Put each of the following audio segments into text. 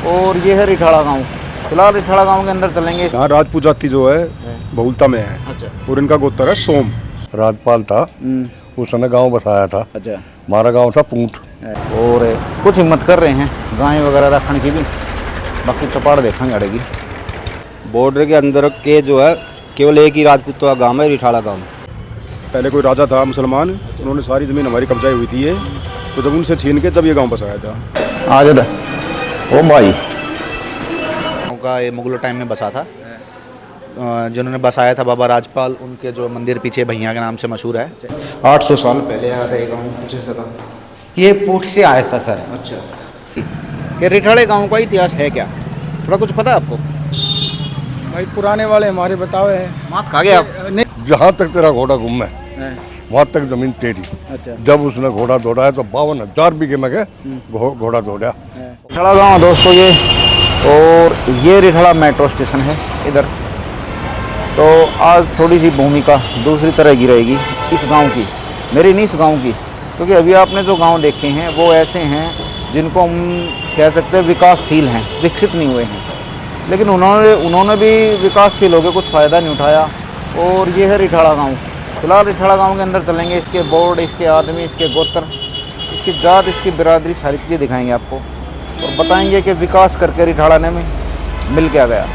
और ये है रिठाड़ा गांव। फिलहाल रिठाड़ा गांव के अंदर चलेंगे। यहाँ राजपूत जाति जो है बहुलता में है। अच्छा। और इनका गोत्र है सोम। राजपाल था, उसने गांव बसाया था। अच्छा। हमारा गांव था पूंठ। और कुछ हिम्मत कर रहे हैं गाय वगैरह रखने की भी, बाकी चपाड़ देखेंगे अड़ेगी। बॉर्डर के अंदर के जो है केवल एक ही राजपूतों का गांव है, रिठाड़ा गांव। पहले कोई राजा था मुसलमान, उन्होंने सारी ज़मीन हमारी कब्जाई हुई थी ये, तो जब उनसे छीन के जब ये गांव बसाया था। आज ओ भाई गाँव का ये मुगलों टाइम में बसा था। जिन्होंने बसाया था बाबा राजपाल, उनके जो मंदिर पीछे भैया के नाम से मशहूर है। 800 साल पहले आया था ये गाँव कुछ ऐसा था। ये पूंठ से आया था सर। अच्छा। कि रिठाड़े गांव का इतिहास है क्या, थोड़ा कुछ पता है आपको? भाई पुराने वाले हमारे बतावे हैं। माँ खा गए आप? जहाँ तक तेरा घोड़ा घूम है वहाँ तक जमीन तेरी। अच्छा। जब उसने घोड़ा दौड़ा है तो 52,000 बीघे में के घोड़ा दौड़ा। रिठाड़ा गांव दोस्तों ये, और ये रिठाड़ा मेट्रो स्टेशन है इधर। तो आज थोड़ी सी भूमिका दूसरी तरह की रहेगी इस गांव की, मेरी नहीं इस गांव की, क्योंकि अभी आपने जो गांव देखे हैं वो ऐसे हैं जिनको हम कह सकते हैं विकासशील हैं, विकसित नहीं हुए हैं, लेकिन उन्होंने भी विकासशील होकर कुछ फ़ायदा नहीं उठाया। और ये है रिठाड़ा गांव। फिलहाल रिठाड़ा गांव के अंदर चलेंगे। इसके बोर्ड, इसके आदमी, इसके गोत्र, इसकी जात, इसकी बिरादरी, सारी चीज़ें दिखाएंगे आपको और बताएंगे कि विकास करके रिठाड़ा ने में मिल क्या गया,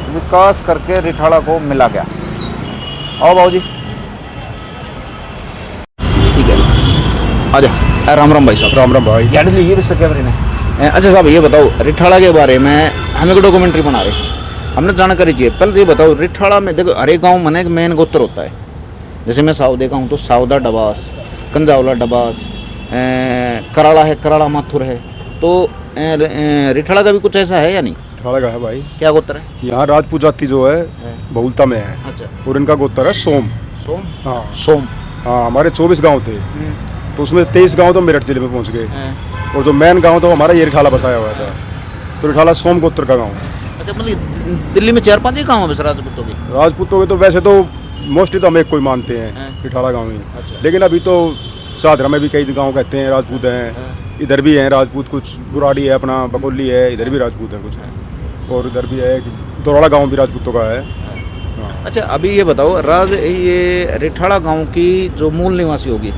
विकास करके रिठाड़ा को मिला क्या। आओ बाबू जी, ठीक है, आजा। राम राम भाई साहब। राम राम भाई। याद लीजिए इससे कैमरे ने। अच्छा साहब ये बताओ, रिठाड़ा के बारे में हमें को डॉक्यूमेंट्री बना रहे, हमने जानकारी चाहिए। पहले ये बताओ, रिठाड़ा में देखो हर एक गाँव में एक मेन गोत्र होता है। जैसे मैं साउदे का हूँ तो साउदा डबास, कंजावला डबास, कराड़ा है, कराड़ा माथुर है। तो रिठाड़ा का भी कुछ ऐसा है या नहीं? रिठाड़ा का है भाई। क्या गोत्र है? यहाँ राजपूत जाति जो है बहुलता में है। अच्छा। और इनका गोत्र है सोम। सोम। हाँ सोम। हाँ, हमारे 24 गांव थे, तो उसमें 23 गांव तो मेरठ जिले में पहुंच गए। और जो मेन गांव था हमारा ये रिठाड़ा बसाया हुआ था, तो रिठाड़ा सोम गोत्र का गाँव है। अच्छा, मतलब दिल्ली में 4-5 ही गाँव है बस राजपूतों के? राजपूतों के तो वैसे तो मोस्टली तो हम एक कोई मानते हैं, रिठाड़ा गाँव ही। अच्छा। लेकिन अभी तो शाहदरा में भी कई गांव कहते हैं राजपूत हैं, इधर भी हैं राजपूत, कुछ गुराड़ी है, अपना बकोली है, इधर भी राजपूत हैं कुछ, और इधर भी है दोराड़ा गांव भी राजपूतों का है। हाँ। अच्छा, अभी ये बताओ ये रिठाड़ा गांव की जो मूल निवासी होगी,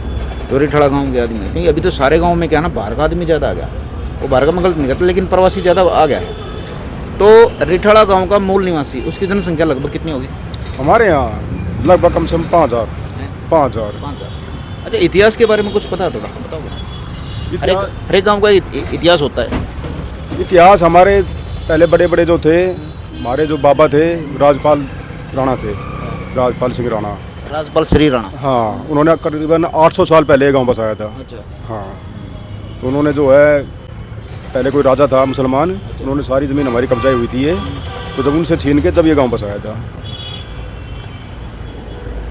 जो रिठाड़ा गांव के आदमी है, क्योंकि अभी तो सारे गांव में क्या ना बाहर का आदमी ज़्यादा आ गया, वो बाहर का मैं गलत नहीं कहता, लेकिन प्रवासी ज़्यादा आ गया है। तो रिठाड़ा गांव का मूल निवासी, उसकी जनसंख्या लगभग कितनी होगी? हमारे यहाँ लगभग कम से कम 5,000। 5,000। अच्छा, इतिहास के बारे में कुछ पता है थोड़ा बताओ? हर एक गाँव का इतिहास होता है। इतिहास हमारे पहले बड़े बड़े जो थे, हमारे जो बाबा थे राजपाल राणा थे, राजपाल सिंह राणा, राजपाल श्री राणा। हाँ, उन्होंने करीबन 800 साल पहले गांव बसाया था। अच्छा। हाँ, तो उन्होंने जो है पहले कोई राजा था मुसलमान, उन्होंने सारी ज़मीन हमारी कब्जाई हुई थी ये, तो जब उनसे छीन के जब ये गांव बसाया था।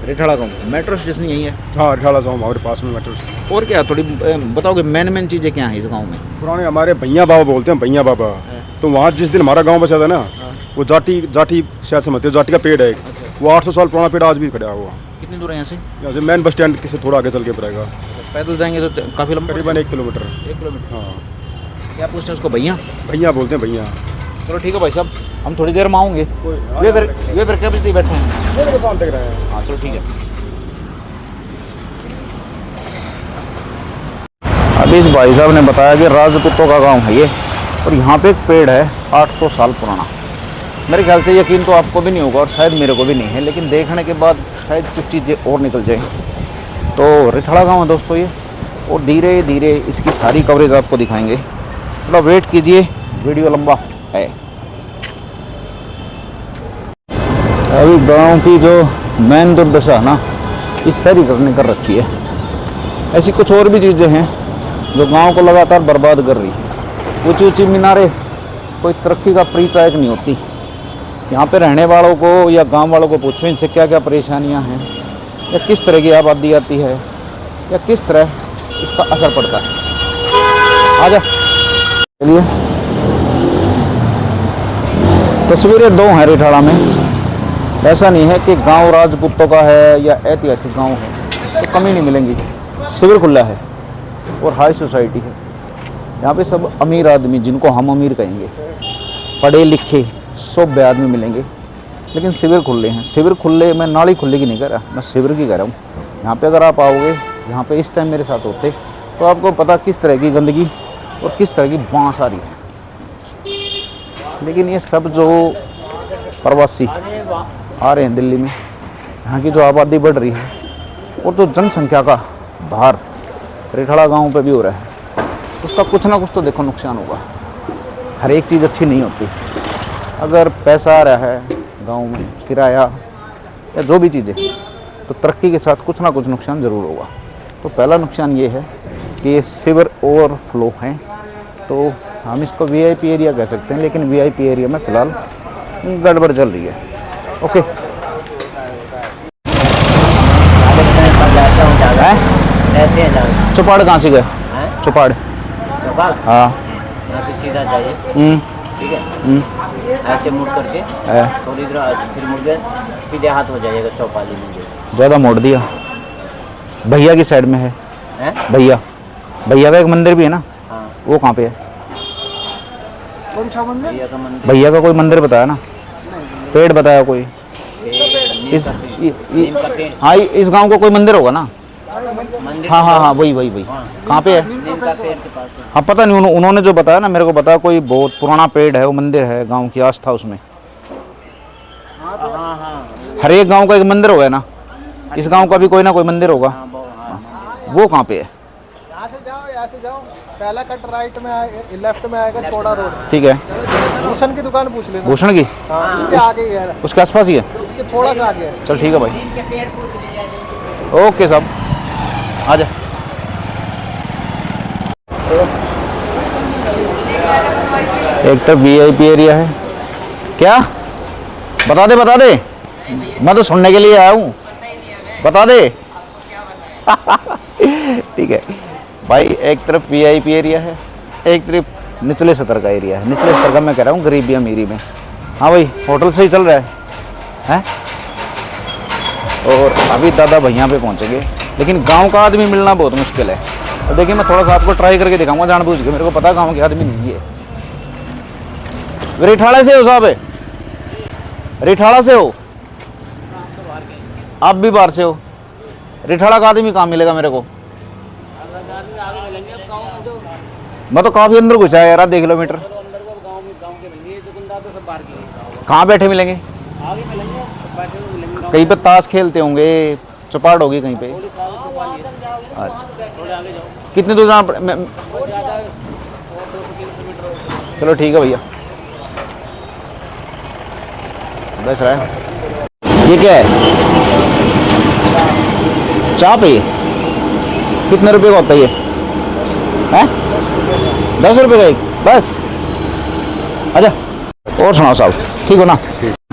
रिठाड़ा गांव मेट्रो स्टेशन यही है? हाँ, रिठाड़ा गांव हमारे पास में मेट्रो स्टेशन। और क्या थोड़ी बताओगे मेन चीज़ें क्या हैं इस गांव में? पुराने हमारे भैया बाबा बोलते हैं, भैया बाबा। तो वहाँ जिस दिन हमारा गांव बसा था ना, वो जाटी शायद समझते हो, जाटी का पेड़ है एक। वो 800 साल पुराना पेड़ आज भी खड़ा हुआ। कितनी दूर है यहाँ से? यहाँ से मेन बस स्टैंड से थोड़ा आगे चल के पड़ेगा। पैदल जाएंगे तो काफ़ी लंबा? करीबन 1 किलोमीटर। 1 किलोमीटर। हाँ। क्या पूछते हैं उसको? भैया? भैया बोलते हैं, भैया। चलो ठीक है भाई साहब, हम थोड़ी देर में आऊँगे। वे फिर क्या बजती बैठे हैं? शाम तक रहे हैं। हाँ चलो ठीक है। अभी इस भाई साहब ने बताया कि राजपूतों का गांव है ये, और यहाँ पे एक पेड़ है 800 साल पुराना। मेरे ख्याल से यकीन तो आपको भी नहीं होगा और शायद मेरे को भी नहीं है, लेकिन देखने के बाद शायद कुछ चीज़ें और निकल जाएँ। तो रिठाड़ा गांव है दोस्तों ये, और धीरे धीरे इसकी सारी कवरेज आपको दिखाएंगे। थोड़ा वेट कीजिए, वीडियो लंबा है। अभी गांव की जो मेन दुर्दशा है ना, इस शहरीकरण कर रखी है। ऐसी कुछ और भी चीज़ें हैं जो गांव को लगातार बर्बाद कर रही है। ऊँची ऊँची मीनारें कोई तरक्की का परिचायक नहीं होती। यहाँ पे रहने वालों को या गांव वालों को पूछो इनसे क्या क्या परेशानियाँ हैं, या किस तरह की आबादी आती है, या किस तरह इसका असर पड़ता है। आजा चलिए। तस्वीरें दो हैं रिठाड़ा में। ऐसा नहीं है कि गांव राजपूतों का है या ऐतिहासिक गांव है, तो कमी नहीं मिलेंगी। शिविर खुला है और हाई सोसाइटी है। यहाँ पे सब अमीर आदमी, जिनको हम अमीर कहेंगे, पढ़े लिखे सभ्य आदमी मिलेंगे। लेकिन शिविर खुले हैं, शिविर खुले, मैं नाली खुले की नहीं कह रहा, मैं शिविर की कह रहा हूँ। यहाँ पे अगर आप आओगे, यहाँ पे इस टाइम मेरे साथ होते तो आपको पता किस तरह की गंदगी और किस तरह की बांस आ रही है। लेकिन ये सब जो प्रवासी आ रहे हैं दिल्ली में, यहाँ की जो आबादी बढ़ रही है और जो जनसंख्या का भार रिठाड़ा गांव पे भी हो रहा है, उसका कुछ ना कुछ तो देखो नुकसान होगा। हर एक चीज़ अच्छी नहीं होती। अगर पैसा आ रहा है गांव में, किराया या जो भी चीज़ें, तो तरक्की के साथ कुछ ना कुछ नुकसान ज़रूर होगा। तो पहला नुकसान ये है कि ये सीवर ओवरफ्लो हैं, तो हम इसको वीआईपी एरिया कह सकते हैं, लेकिन वीआईपी एरिया में फ़िलहाल गड़बड़ चल रही है। ओके, चौपाड़ कहाँ से गए? चौपाड़, हाँ, सीधा जाइए, ठीक है, ऐसे मुड़ करके थोड़ी देर फिर मुड़ गए, सीधे हाथ हो जाइएगा चौपाली में। ज़्यादा मोड़ दिया। भैया की साइड में है, भैया का एक मंदिर भी है ना, हाँ। वो कहाँ पे है? कौन सा मंदिर? भैया का मंदिर, भैया का कोई मंदिर बताया ना, पेड़ बताया कोई, इस हाँ इस गांव को कोई मंदिर होगा ना? मंदिर, हाँ हाँ हाँ, वही कहाँ पे है? नीम का पेड़ के पास है। हाँ पता नहीं, उन्होंने जो बताया ना मेरे को, बताया कोई बहुत पुराना पेड़ है, वो मंदिर है, गांव की आस्था उसमें। हाँ हाँ, हर एक गांव का एक मंदिर होगा ना, इस गांव का भी कोई ना कोई मंदिर होगा। वो कहाँ पे है? यहाँ से जाओ, पहला कट राइट में लेफ्ट में आएगा, चौड़ा रोड। ठीक है, भूषण की दुकान पूछ लेना। भूषण की? हाँ, उसके आगे ही है, उसके आसपास ही है? उसके थोड़ा सा आगे है। चल ठीक है भाई, ओके साहब, आ जा। एक तो वीआईपी एरिया है क्या? बता दे, मैं तो सुनने के लिए आया हूँ, बता दे। ठीक है भाई, एक तरफ वीआईपी एरिया है, एक तरफ निचले स्तर का एरिया है। निचले स्तर का मैं कह रहा हूँ गरीबी अमीरी में। हाँ भाई, होटल सही चल रहा है? और अभी दादा भैया पे पहुँचेंगे, लेकिन गांव का आदमी मिलना बहुत मुश्किल है। और देखिए, मैं थोड़ा सा आपको ट्राई करके दिखाऊंगा जानबूझ के, मेरे को पता गांव के आदमी नहीं है। रिठाड़ा से हो साहब? रिठाड़ा से हो आप? भी बाहर से हो? रिठाड़ा का आदमी कहाँ मिलेगा मेरे को? मैं तो काफी अंदर घुसा है यार, आधे किलोमीटर। कहाँ बैठे मिलेंगे? कहीं पे ताश खेलते होंगे, चौपाड़ होगी कहीं पे। अच्छा, कितने दूर जाना? चलो ठीक है भैया, बस रहा है। ये क्या है? चाप है ये? कितने रुपए का होता है ये? हैं? 10 रुपए का एक? बस, अच्छा। और सुनाओ साहब, ठीक हो ना?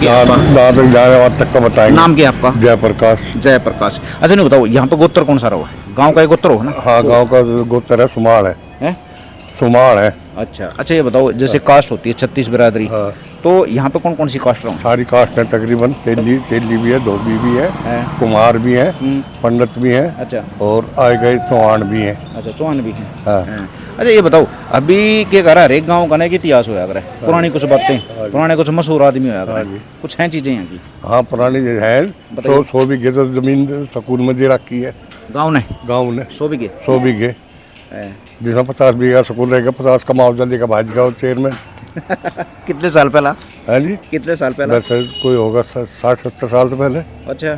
जहाँ तक जा रहे वहाँ तक का बताएंगे। नाम क्या है आपका? जयप्रकाश। जयप्रकाश। अच्छा नहीं बताओ, यहाँ पे गोत्र कौन सा रहा है? गांव का एक गोत्र होगा ना? हाँ, गांव का गोत्र है, सुमाड़ है। सुमाड़ है। अच्छा, ये बताओ, जैसे कास्ट होती है 36 बिरादरी, हाँ। तो यहाँ पे कौन कौन सी कास्ट रहा? सारी कास्ट है तकरीबन। तेली भी है, धोबी भी है, कुम्हार भी है, पंडित भी है। अच्छा, और आए गए चौहान भी है। अच्छा, चौहान भी है। हाँ। अच्छा ये बताओ, अभी क्या कर रहा है? हर एक गाँव का ना एक इतिहास होया करे, पुरानी कुछ बातें, पुराने कुछ मशहूर आदमी होया करे, कुछ हैं चीजें यहाँ की? हाँ, पुरानी है। 100 बीघे तो जमीन सकून में दे रखी है गाँव ने। 100 बीघे जिसमें 50 बीघा सकून रहेगा, 50 का मुआवजा देगा भाजपा और चेयरमैन। कितने साल पहला? हाँ जी, कितने साल पहला? वैसे कोई होगा 60-70 साल तो पहले। अच्छा,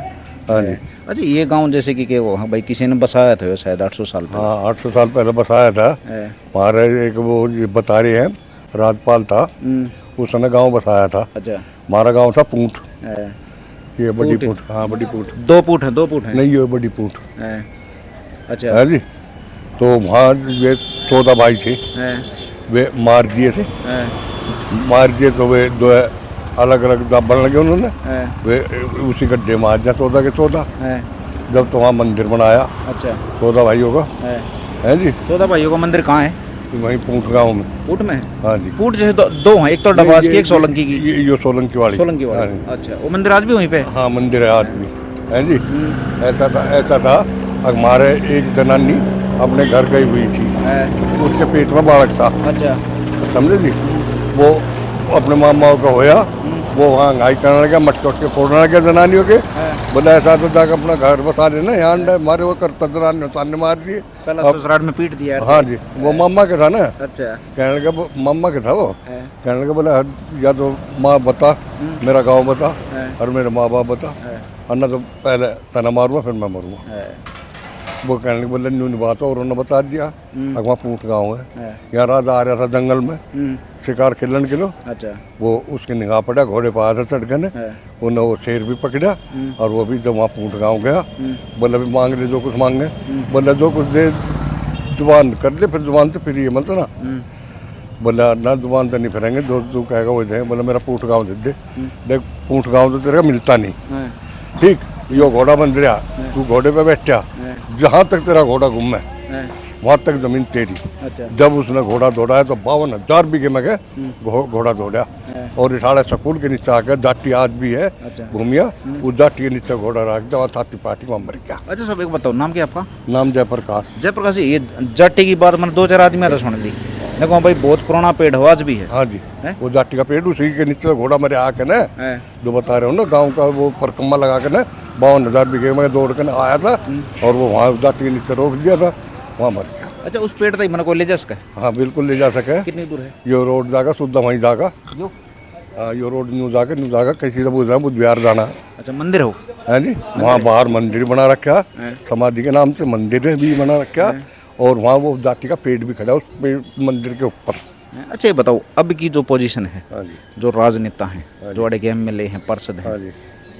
हाँ जी। अच्छा, ये गांव जैसे कि वो, हाँ भाई, किसी ने बसाया था शायद 800 साल पहले। हाँ, 800 साल पहले बसाया था। हमारे एक वो ये बता रहे हैं, राजपाल था, उसने गांव बसाया था। अच्छा, हमारा गांव था पूंट। ये बड़ी पूंट। हाँ, बड़ी पूंट। 2 फुट है? 2 फुट है नहीं, ये बड़ी पूंट। अच्छा, है जी। तो वहाँ ये 14 भाई थे, वे मार दिए थे। मार दिए तो वे 2 अलग अलग दबन लगे उन्होंने। वे उसी गड्ढे में आ जाए 14 के 14। जब तो वहाँ मंदिर बनाया। अच्छा, 14 भाइयों का है जी। 14 भाइयों का मंदिर कहाँ है? वहीं पूंट गांव में। पूंट में? हाँ जी। पूंट जैसे दो हैं, एक तो डबास की, एक सोलंकी की। ये सोलंकी वाली। सोलंकी वाली। अच्छा, वो मंदिर आज भी वहीं पे? हाँ, मंदिर है आज भी, है जी। ऐसा था हमारे एक जनानी अपने घर गई हुई थी, उसके पेट में बालक था, अच्छा समझे जी। वो अपने मामा का होया, वो वहाँ हंगाई करने लगा, मटके उटके फोड़ने लगे जनानियों के। बोला ऐसा तो जाकर अपना घर बसा लेना, यहाँ मारे वो करता जनानियों सामने मार दिए। पहला ससुराल में पीट दिया। हाँ जी, वो मामा के था ना। अच्छा कहने लगा मामा के था वो, कहने लगा बोला या तो माँ बता, मेरा गांव बता और मेरे माँ बाप बता, अन्ना तो पहले तना मारूंगा फिर मैं मरूंगा। वो कहने लगे बोले न्यू बात है, और उन्होंने बता दिया वहाँ पूंछ गाँव है, यहाँ राजा आ रहा था जंगल में शिकार खेलन के लो। अच्छा वो उसकी निगाह पड़ा, घोड़े पर आया था चढ़ ने, उन्हें वो शेर भी पकड़ा और वो भी जब वहाँ पूंछ गाँव गया, बोले भी मांग ले जो कुछ मांगे, बोले जो कुछ दे जुबान कर ले, फिर जुबान से फिर ये मत ना। बोला ना जुबान से नहीं फिरेंगे, जो तू कहेगा वो देंगे। बोला मेरा पूंछ गाँव दे दे, देख पूंछ गाँव तो तेरे मिलता नहीं, ठीक यो घोड़ा बन रहा, तू घोड़े पे बैठा, जहाँ तक तेरा घोड़ा घूमे वहाँ तक जमीन तेरी। अच्छा जब उसने घोड़ा दौड़ाया तो 52,000 बीघे में गए घोड़ा दौड़ा, और रिठाड़ा स्कूल के नीचे आ गया, जाटी आज भी है भूमिया, उस जाटी के नीचे घोड़ा रख दिया और छाती पार्टी में मर गया। अच्छा सब एक बताओ, नाम क्या आपका? नाम जयप्रकाश। जयप्रकाश जी, ये जाटी की बात मैंने 2-4 आदमी तो सुन ली, देखो भाई बहुत पुराना पेड़ है, आज भी है। हाँ जी, वो जाटी का पेड़, उसी के नीचे घोड़ा मेरे आके ना, जो बता रहे हो ना गांव का, वो परकम्मा लगा के ना 52,000 बीघे में दौड़ के आया था, और वो वहाँ जाटी के नीचे रोक दिया था, वहाँ मर गया। अच्छा उस पेड़ तक मैंने कोई ले जा सका? हाँ बिल्कुल ले जा सके। कितनी दूर है यो रोड जाएगा शुद्ध वहीं जाएगा, यो रोड न्यू जाकर किसी से पूछ रहा बुद्ध विहार जाना। अच्छा मंदिर हो है जी, वहाँ बाहर मंदिर बना रखा, समाधि के नाम से मंदिर भी बना रखा, और वहाँ वो जाति का पेड़ भी खड़ा है उस मंदिर के ऊपर। अच्छा ये बताओ, अब की जो पोजीशन है, हाँ जी, जो राजनेता हैं, जो अड़े के MLA हैं, पार्षद हाँ हैं, जी,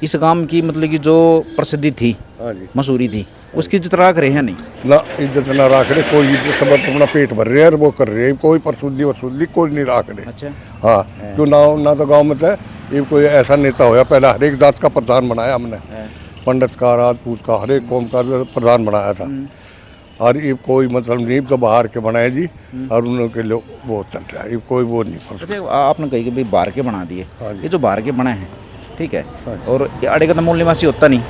इस गांव की मतलब कि जो प्रसिद्धि थी, हाँ जी, मशहूरी थी, उसकी इज्जत रख रहे हैं नहीं? ना इज्जत ना रख रहे कोई, इज्जत सब अपना पेट भर रहे हैं और वो कर रहे हैं, कोई प्रसुद्धि कोई नहीं रख रहे। अच्छा हाँ, क्यों ना तो गाँव में था ये कोई ऐसा नेता होया, पहले हर एक जात का प्रधान बनाया हमने, पंडित का, राजपूत का, हर एक कौम का प्रधान बनाया था, और ये कोई मतलब नहीं तो बाहर के बनाए जी, और उनके लोग वो चल रहा है, ये कोई वो नहीं। अच्छा आपने कही कि भाई बाहर के बना दिए, हाँ जी। ये जो बाहर के बने हैं, ठीक है, और ये अड़े का तो मूल निवासी होता नहीं,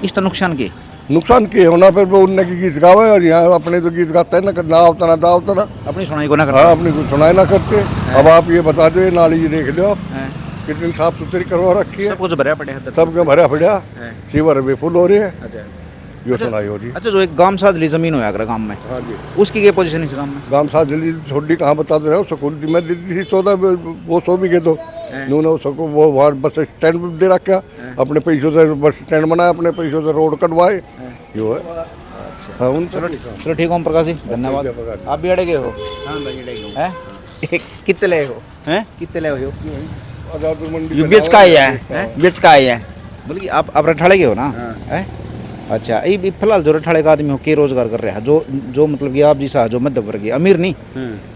इसका नुकसान के नुकसान के होना, फिर वो उनने की गीत गावे, और यहाँ अपने तो गीत गाते हैं ना, ना होता ना दा होता ना, अपनी सुनाई को ना हाँ करना। अपनी कुछ सुनाई ना करते। अब आप ये बता दो, ये नाली ये देख लो आप कितनी साफ सुथरी करवा रखी है, सब कुछ भरा पड़े हैं, सबके भरा पड़ा, सीवर बेफुल हो रही है, अच्छा ये सुनाई हो रही है। अच्छा जो एक गांव साजली जमीन होया कर गांव में, हाँ जी, उसकी क्या पोजीशन इस गांव में? गांव साथ जल्दी छोटी कहाँ बता दे रहे हो, स्कूल मैं दी थी 14 वो 100 बीघे, तो उन्होंने उसको वो वहाँ बस स्टैंड दे रखा, अपने पैसों से बस स्टैंड बनाया, अपने पैसों से रोड कटवाए, यो है। हाँ उन चलो ठीक ओम प्रकाश जी, धन्यवाद। आप भी अड़े गए हो? हाँ भाई अड़े गए हैं? कितने ले हो? हैं कितने ले हो? बेच का है, बेच का है। बोले कि आप रठाड़े के हो ना? हैं? अच्छा ये फिलहाल जो रठाड़े का आदमी हो के रोजगार कर रहा है, जो मतलब कि आप जैसा जो मध्य वर्गीय अमीर नहीं,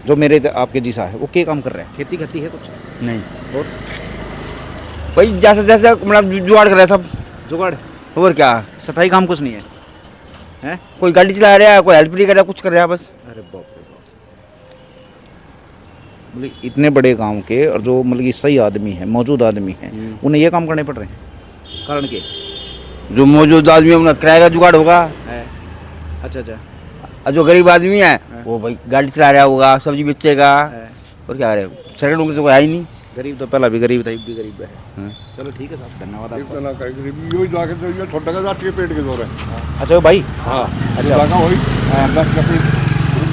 जो मेरे आपके जैसा है, वो क्या काम कर रहा है? खेती करती है कुछ नहीं, और भाई जैसे जैसे मतलब जुगाड़ कर रहे हैं सब, जुगाड़, और क्या, सफाई काम कुछ नहीं है, हैं? कोई गाड़ी चला रहा है, कोई हेल्प नहीं कर रहा, कुछ कर रहा है बस। अरे बाप रे बाप, बोले इतने बड़े गांव के और जो मतलब कि सही आदमी है, मौजूद आदमी है, उन्हें ये काम करने पड़ रहे हैं, कारण के जो मौजूद आदमी है उन्हें किराए का जुगाड़ होगा, अच्छा अच्छा, और जो गरीब आदमी है वो भाई गाड़ी चला रहा होगा, सब्जी बेचेगा, और क्या करेगा, सरकार उनके से कोई है ही नहीं। गरीब तो पहला भी गरीब था, अब भी गरीब है। चलो ठीक है साहब, धन्यवाद आपका। यो जाके तो ये छोटा का जाती के पेट के दौरे। अच्छा भाई, हाँ अच्छा जागा वही 10 का पेट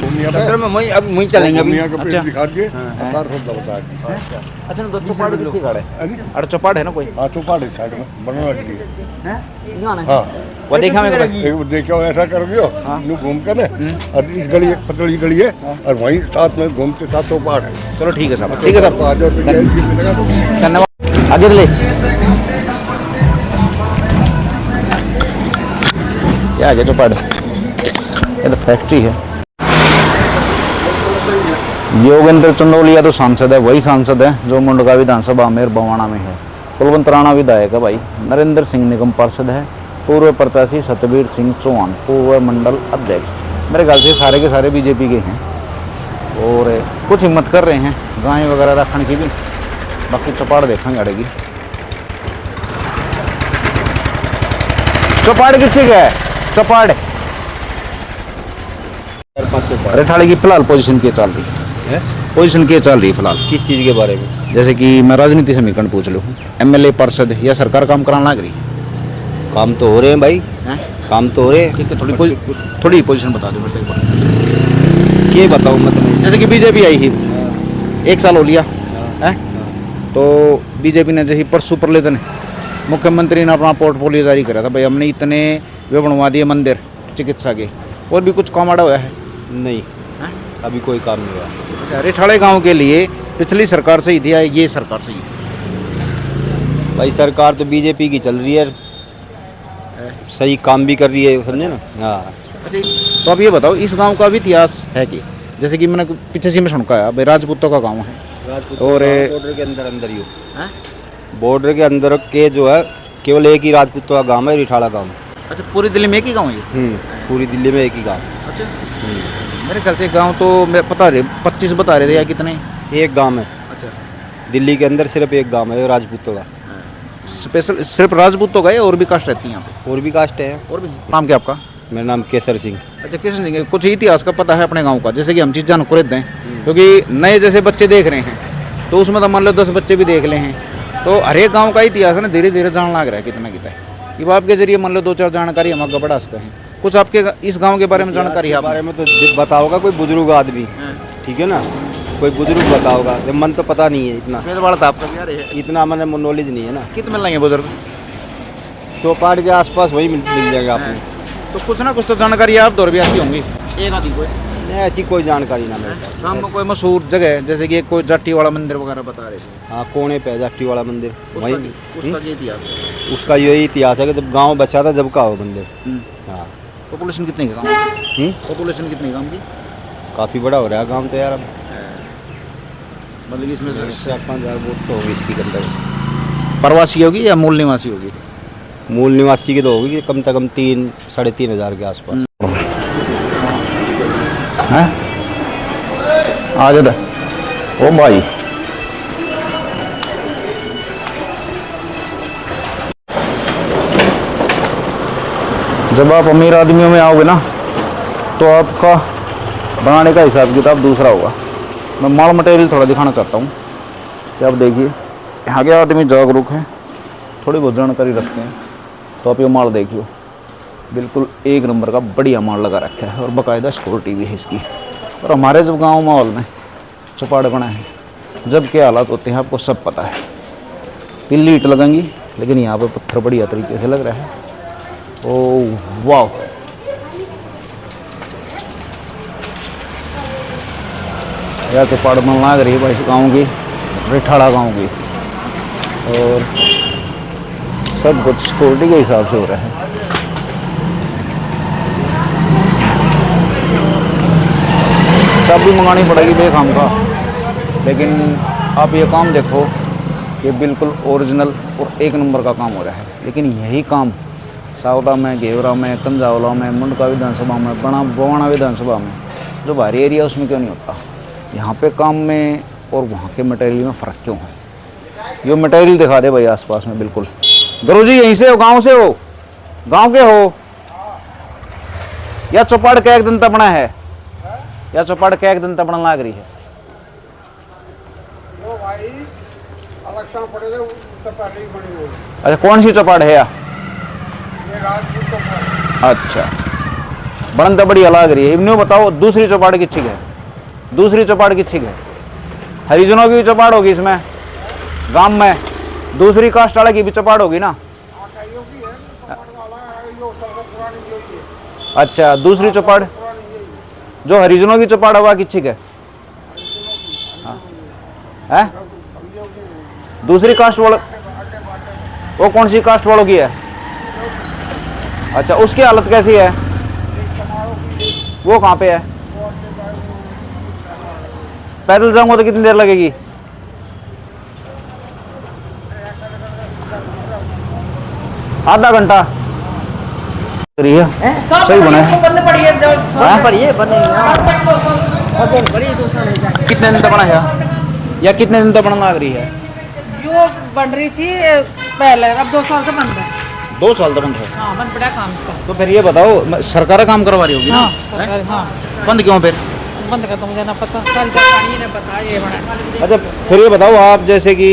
भूमिया पे, में वहीं अब वहीं चलेंगे अभी। भूमिया का पेट अच्छा। दिखा के सार होता बता है। अच्छा ना, तो चौपाड़ कितनी गाड़ है? अरे चौपाड़ है ना कोई? हाँ चौपाड़ है साइड में बनने लगी है। हाँ वो देखा मैं एक देखो ऐसा कर लियो, नू घूम कर ना, और इस गली एक पतली गली है, और वहीं साथ में घूमते साथ चौपाड़ है। चलो ठीक है साहब, ठीक है साहब, आ जाओ तो ये मिलेगा तो। धन्यवाद। आगे ले क्या आगे चौपाड़, ये तो फैक्ट्री है। योगेंद्र चंदोलिया तो सांसद है, वही सांसद है जो मुंडका विधानसभा में बवाना में है। कुलवंत राणा विधायक है भाई। नरेंद्र सिंह निगम पार्षद है। पूर्व प्रत्याशी सतबीर सिंह चौहान पूर्व मंडल अध्यक्ष। मेरे ख्याल से सारे के सारे बीजेपी के हैं, और कुछ हिम्मत कर रहे हैं गाय वगैरह रखने की भी। बाकी चौपाड़ देखेंगे अड़ेगी। चौपाड़ किसी का है? चौपाड़ रिठाड़े की फिलहाल पोजीशन क्या चल रही है? पोजीशन क्या चल रही है फिलहाल? किस चीज़ के बारे में? जैसे कि मैं राजनीति समीकरण पूछ लूँ, एमएलए पार्षद या सरकार काम कराना लग रही है? काम तो हो रहे हैं भाई, हैं? काम तो हो रहे हैं। ठीक है, थोड़ी पोजीशन बता दो बेटे एक बार। क्या बताऊँ मतलब? जैसे कि बीजेपी आई ही 1 साल हो लिया है, तो बीजेपी ने जैसे परसों प्रलेतन मुख्यमंत्री ने अपना पोर्टफोलियो जारी करा था, भाई हमने इतने वे बनवा दिए मंदिर चिकित्सा के, और भी कुछ काम आड़ा हुआ है? नहीं, अभी कोई काम नहीं हुआ। अच्छा, रिठाड़े गांव के लिए पिछली सरकार सही थी या ये सरकार सही है? भाई सरकार तो बीजेपी की चल रही है, सही काम भी कर रही है, समझे ना। हाँ, अच्छा, तो अब ये बताओ इस गांव का भी इतिहास है कि, जैसे कि मैंने पीछे से में सुनका है भाई राजपूतों का गांव है, और बॉर्डर के अंदर अंदर ही हो, बॉर्डर के अंदर के जो है केवल एक ही राजपूतों का गांव है, रिठाड़ा गांव। अच्छा, पूरी दिल्ली में एक ही गांव है ये? पूरी दिल्ली में एक ही गांव। अच्छा, मेरे ख्याल से गांव तो मैं पता रहे 25 बता रहे थे या कितने? एक गांव है अच्छा, दिल्ली के अंदर, सिर्फ एक गांव है राजपूतों का। स्पेशल सिर्फ राजपूतों का है, और भी कास्ट रहती है यहाँ पे? और भी कास्ट है। और भी। नाम क्या आपका? मेरा नाम केसर सिंह। अच्छा, किशन सिंह, कुछ इतिहास का पता है अपने गांव का, जैसे कि हम चीज़ जानकर दें, क्योंकि नए जैसे बच्चे देख रहे हैं तो उसमें तो मान लो 10 बच्चे भी देख ले हैं, तो हर एक गाँव का इतिहास है ना धीरे धीरे जान लग रहा है कितना कितना है, कि आपके जरिए मान लो 2-4 जानकारी हम आगे बढ़ा सकते हैं। कुछ आपके इस गांव के बारे में जानकारी है? इसके बारे में तो बताओगा कोई बुजुर्ग आदमी, ठीक है ना, कोई बुजुर्ग बताओगा, जब मन तो पता नहीं है इतना, था आपका भी यार है। इतना मैंने नॉलेज नहीं है ना। कितने मिल लेंगे बुजुर्ग? चौपाट के आसपास वही मिल जाएगा आपको। तो कुछ ना कुछ तो जानकारी आप दौर भी आती होंगी, एक आधी कोई ऐसी कोई जानकारी ना मेरे पास। शाम में कोई मशहूर जगह है, जैसे कि एक कोई जाट्टी वाला मंदिर वगैरह बता रहे थे? हाँ, कोने पे जाट्टी वाला मंदिर, वही उसका क्या इतिहास है? उसका यही इतिहास है कि जब गांव बचा था जब का हो मंदिर। हाँ। पॉपुलेशन कितनी है गाँव की? पॉपुलेशन कितनी है गाँव की? काफ़ी बड़ा हो रहा है गांव तो यार अब, मतलब कि इसमें 4-5 हज़ार वोट तो होगी इसकी अंदर। प्रवासी होगी या मूल निवासी होगी? मूल निवासी की तो होगी कम से कम 3-3.5 हज़ार के आसपास। हैं? आ जाता ओ भाई, जब आप अमीर आदमियों में आओगे ना तो आपका बनाने का हिसाब किताब दूसरा होगा। मैं माल मटेरियल थोड़ा दिखाना चाहता हूँ कि आप देखिए यहाँ के आदमी जागरूक हैं, थोड़ी बहुत जानकारी रखते हैं, तो आप ये माल देखिए, बिल्कुल एक नंबर का बढ़िया माल लगा रखा है, और बाकायदा सिक्योरिटी भी है इसकी। और हमारे जब गांव माहौल में चौपाड़ बना है, जब क्या हालात होते हैं आपको सब पता है। पिल्ली ईंट लगेंगी, लेकिन यहाँ पे पत्थर बढ़िया तरीके से लग रहा है। ओह वाह, यह चौपाड़ बन लग रही है भाई इस गाँव की, रिठाड़ा गाँव की, और सब कुछ सिक्योरिटी के हिसाब से हो रहा है। चाबी मंगानी पड़ेगी बेखाम का, लेकिन आप ये काम देखो, ये बिल्कुल ओरिजिनल और एक नंबर का काम हो रहा है। लेकिन यही काम सावड़ा में, घेवरा में, कंजावला में, मुंडका विधानसभा में, बवाना विधानसभा में, जो बाहरी एरिया उसमें क्यों नहीं होता? यहाँ पे काम में और वहाँ के मटेरियल में फ़र्क क्यों है? ये मटेरियल दिखा दे भाई आसपास में। बिल्कुल गुरु जी यहीं से हो, गाँव से हो, गाँव के हो, या चौपाड़ का एक दिन तपना है, या चौपाड़ का एक दिन तपना लग रही है? अच्छा, कौन सी चौपाड़ है? अच्छा, बड़न तो बढ़िया लग रही है। इन्हों बताओ दूसरी चौपाड़ किच्छी है? दूसरी चौपाड़ किच्छी है? हरिजनों की भी चौपाड़ होगी इसमें गांव में, दूसरी कास्ट वाले की भी चौपाड़ होगी ना? अच्छा, दूसरी चौपाड़ जो हरिजनों की चौपाड़ हुआ किच्छी है? है दूसरी कास्ट वालों, वो कौन सी कास्ट वालों की है? अच्छा, उसकी हालत कैसी है? वो कहाँ पे है? पैदल जाऊंगा तो कितनी देर लगेगी? आधा घंटा। सही बना है। कितने दिन तक बना है या कितने दिन तक बनने लग रही है? जो बन रही थी पहले, अब 2 साल से बन रहा है। 2 साल तक बन रहा है? हाँ, बन पड़ा काम इसका। तो फिर ये बताओ, सरकार काम करवा रही होगी ना? हाँ, सरकार, हाँ। बंद क्यों फिर? बंद कर तो मुझे ना पता, सारी जानकारी ने बताया ये बना। अच्छा फिर ये बताओ आप, जैसे कि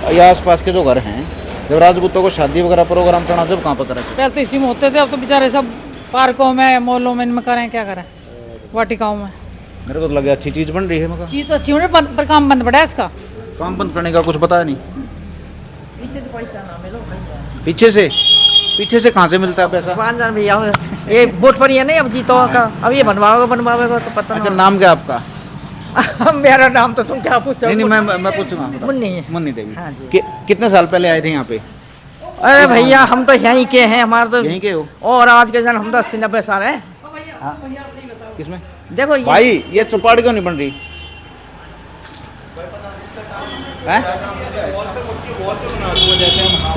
ये आसपास के जो घर हैं, जब राजपूतों को शादी वगैरह प्रोग्राम करना, जब कहाँ पता रहे? पहले तो इसी में होते थे, अब तो बेचारे सब पार्कों में, मॉलों में, इनमें करें, क्या करें, वाटिकाओं में। मेरे को तो लगा अच्छी चीज़ बन रही है मगर चीज़ तो अच्छी होने पर काम बंद पड़ा है इसका। काम बंद करने का कुछ बताया नहीं। पीछे तो पैसा ना मिलो, पीछे से कहाँ से मिलता है पैसा? 5000 भैया ये वोट पर ही नहीं, अब जीतो का, अब ये बनवाओगे तो पता अच्छा नाम क्या आपका? ना। मेरा नाम तो तुम क्या पूछो? नहीं मैं पूछूंगा। मुन्नी है। मुन्नी देवी। हाँ जी। कितने साल पहले आए थे यहाँ पे? अरे भैया हम तो यहीं के हैं, हमारे तो यहीं के हो? और आज के जन हम तो 80-90 साल हैं। किसमें? देखो ये भाई ये चौपाड़ क्यों नहीं बन रही? हैं?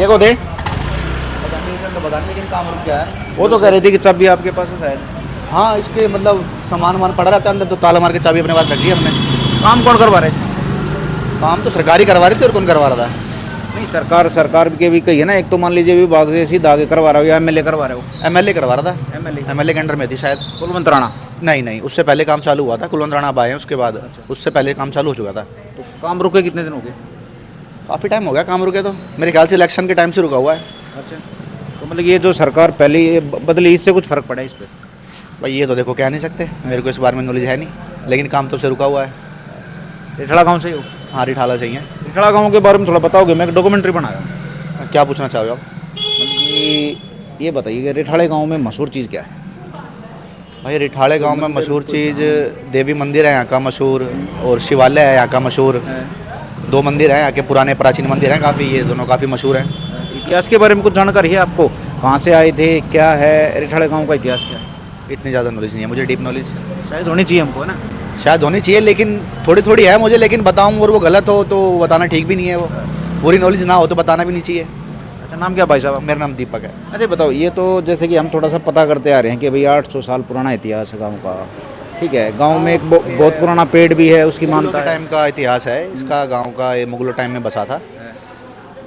ये को दे। लेकिन काम रुक गया है। वो तो कह रही थी कि चाबी आपके पास है शायद। हाँ, इसके मतलब सामान वामान पड़ा रहता है अंदर, तो ताला मार के चाबी अपने पास रख ली हमने। काम कौन करवा रहा है इसका? काम तो सरकारी करवा रही थी, और कौन करवा रहा था? नहीं सरकार के भी कही है ना, एक तो मान लीजिए विभाग से सीधा आगे करवा रहा हो या एमएलए करवा रहे हो? एमएलए करवा रहा था। एमएलए के अंडर में थी शायद। कुलवंत राणा? नहीं, उससे पहले काम चालू हुआ था। कुलवंत राणा अब आए हैं उसके बाद। उससे पहले काम चालू हो चुका था। तो काम रुके कितने दिन हो गए? काफ़ी टाइम हो गया काम रुके, तो मेरे ख्याल से इलेक्शन के टाइम से रुका हुआ है। अच्छा तो मतलब ये जो सरकार पहले ये बदली, इससे कुछ फर्क पड़ा है इस पर? भाई ये तो देखो कह नहीं सकते, मेरे को इस बारे में नॉलेज है नहीं, लेकिन काम तो से रुका हुआ है। रिठाला गाँव से ही हो? हाँ, रिठाला चाहिए। रिठाला गाँव के बारे में थोड़ा बताओगे? मैं एक डॉक्यूमेंट्री बनाया। क्या पूछना चाह रहे हो आप? मतलब कि ये बताइए कि रिठाले गाँव में मशहूर चीज़ क्या है? भाई रिठाले गांव में मशहूर चीज़ देवी मंदिर है यहाँ का मशहूर, और शिवालय है यहाँ का मशहूर। 2 मंदिर हैं यहाँ के, पुराने प्राचीन मंदिर हैं काफ़ी, ये दोनों काफ़ी मशहूर हैं। इतिहास के बारे में कुछ जानकारी है आपको? कहाँ से आए थे, क्या है रिठाले गाँव का इतिहास, क्या है? इतनी ज़्यादा नॉलेज नहीं है मुझे, डीप नॉलेज शायद होनी चाहिए हमको, है ना? शायद होनी चाहिए, लेकिन थोड़ी थोड़ी है मुझे, लेकिन बताऊँ और वो गलत हो तो बताना ठीक भी नहीं है। वो पूरी नॉलेज ना हो तो बताना भी नहीं चाहिए। अच्छा नाम क्या भाई साहब? मेरा नाम दीपक है। अच्छा बताओ, ये तो जैसे कि हम थोड़ा सा पता करते आ रहे हैं कि भाई 800 साल पुराना इतिहास है गांव का, ठीक है। गांव में एक बहुत पुराना पेड़ भी है, उसकी मानता है। टाइम का इतिहास है इसका गांव का। ये मुगलों टाइम में बसा था।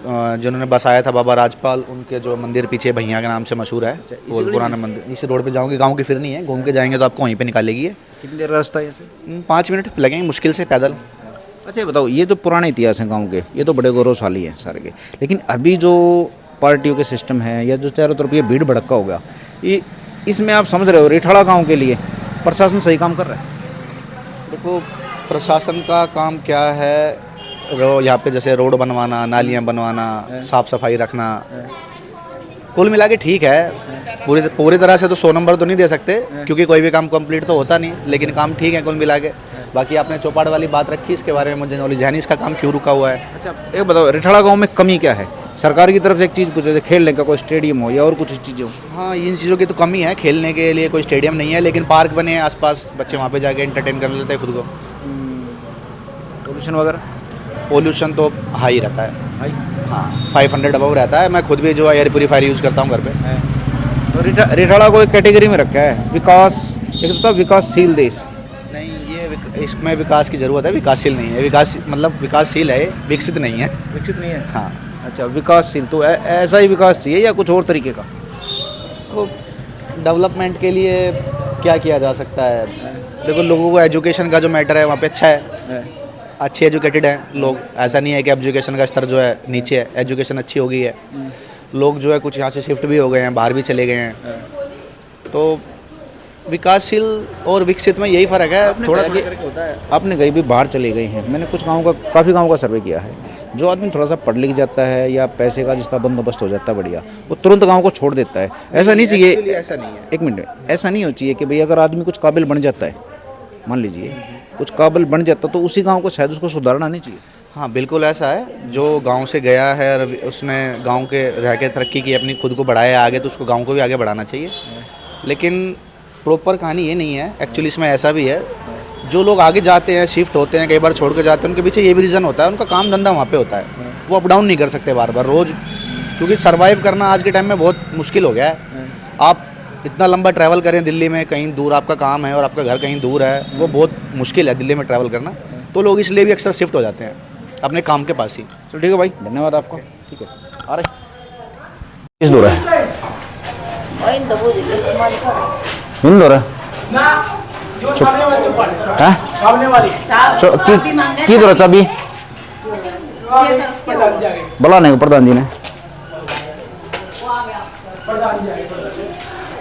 जिन्होंने बसाया था बाबा राजपाल, उनके जो मंदिर पीछे भैया के नाम से मशहूर है, वो पुराना मंदिर। इस रोड पे जाओगे, गांव की फिर नहीं है, घूम के जाएंगे तो आपको वहीं पे निकालेगी। है कितनी देर रास्ता है ऐसे? 5 मिनट लगेंगे मुश्किल से पैदल। अच्छा बताओ, ये तो पुराने इतिहास हैं गाँव के, ये तो बड़े गौरवशाली हैं सारे के, लेकिन अभी जो पार्टियों के सिस्टम है या जो चारों तरफ ये भीड़ भड़का हो गया, ये इसमें आप समझ रहे हो रिठाला गांव के लिए प्रशासन सही काम कर रहा है? देखो प्रशासन का काम क्या है, यहाँ पे जैसे रोड बनवाना, नालियाँ बनवाना, साफ़ सफाई रखना, कुल मिला के ठीक है। पूरी तरह से तो 100 नंबर तो नहीं दे सकते, क्योंकि कोई भी काम कंप्लीट तो होता नहीं, लेकिन काम ठीक है कुल मिला के। बाकी आपने चौपाड़ वाली बात रखी, इसके बारे में मुझे नॉलेज है नहीं, इसका काम क्यों रुका हुआ है। अच्छा एक बताओ, रिठाला गांव में कमी क्या है? सरकार की तरफ से एक चीज़ पूछे थे, खेलने का कोई स्टेडियम हो या और कुछ चीज़ें हो? हाँ, इन चीज़ों की तो कमी है। खेलने के लिए कोई स्टेडियम नहीं है, लेकिन पार्क बने हैं आसपास, बच्चे वहाँ पे जाके एंटरटेन कर लेते हैं खुद को। पोल्यूशन वगैरह? पोल्यूशन तो हाई रहता है। भाई हाँ, 500 अबव रहता है। मैं खुद भी जो है एयर प्योरीफायर यूज़ करता हूँ घर पे। तो रिठाला को एक कैटेगरी में रखा है विकास, एक तो विकासशील देश। नहीं, ये इसमें विकास की ज़रूरत है, विकासशील नहीं है। विकास मतलब विकासशील है, विकसित नहीं है। विकसित नहीं है? हाँ। अच्छा विकासशील तो ऐसा ही विकास चाहिए या कुछ और तरीके का? तो डेवलपमेंट के लिए क्या किया जा सकता है? देखो लोगों को एजुकेशन का जो मैटर है वहाँ पे अच्छा है, अच्छे एजुकेटेड हैं लोग। ऐसा नहीं है कि एजुकेशन का स्तर जो है नीचे है, एजुकेशन अच्छी हो गई है। लोग जो है कुछ यहाँ से शिफ्ट भी हो गए हैं, बाहर भी चले गए हैं। तो विकासशील और विकसित में यही फ़र्क है, थोड़ा होता है। आपने कहीं भी बाहर चले गए हैं, मैंने कुछ गाँव का, काफ़ी गाँव का सर्वे किया है। जो आदमी थोड़ा सा पढ़ लिख जाता है या पैसे का जिसका बंदोबस्त हो जाता है बढ़िया, वो तुरंत गाँव को छोड़ देता है। ऐसा नहीं चाहिए। ऐसा नहीं है। एक मिनट, ऐसा नहीं हो चाहिए कि भाई अगर आदमी कुछ काबिल बन जाता है, मान लीजिए कुछ काबिल बन जाता, तो उसी गांव को शायद उसको सुधारना नहीं चाहिए। हाँ बिल्कुल ऐसा है। जो गांव से गया है और उसने गांव के रह के तरक्की की, अपनी खुद को बढ़ाया आगे, तो उसको गांव को भी आगे बढ़ाना चाहिए। लेकिन प्रॉपर कहानी ये नहीं है एक्चुअली। इसमें ऐसा भी है, जो लोग आगे जाते हैं, शिफ्ट होते हैं, कई बार छोड़ के जाते हैं, उनके पीछे ये भी रीज़न होता है, उनका काम धंधा वहाँ पे होता है। वो अप डाउन नहीं कर सकते बार बार रोज़, क्योंकि सर्वाइव करना आज के टाइम में बहुत मुश्किल हो गया है। आप इतना लंबा ट्रैवल करें दिल्ली में, कहीं दूर आपका काम है और आपका घर कहीं दूर है, वो बहुत मुश्किल है दिल्ली में ट्रैवल करना। तो लोग इसलिए भी अक्सर शिफ्ट हो जाते हैं अपने काम के पास ही। तो ठीक है भाई, धन्यवाद आपका। ठीक है, आ रहे किस दूर है? हिंद हो रहा है। हैं की तरह चाबी बुलाने को प्रधान जी ने।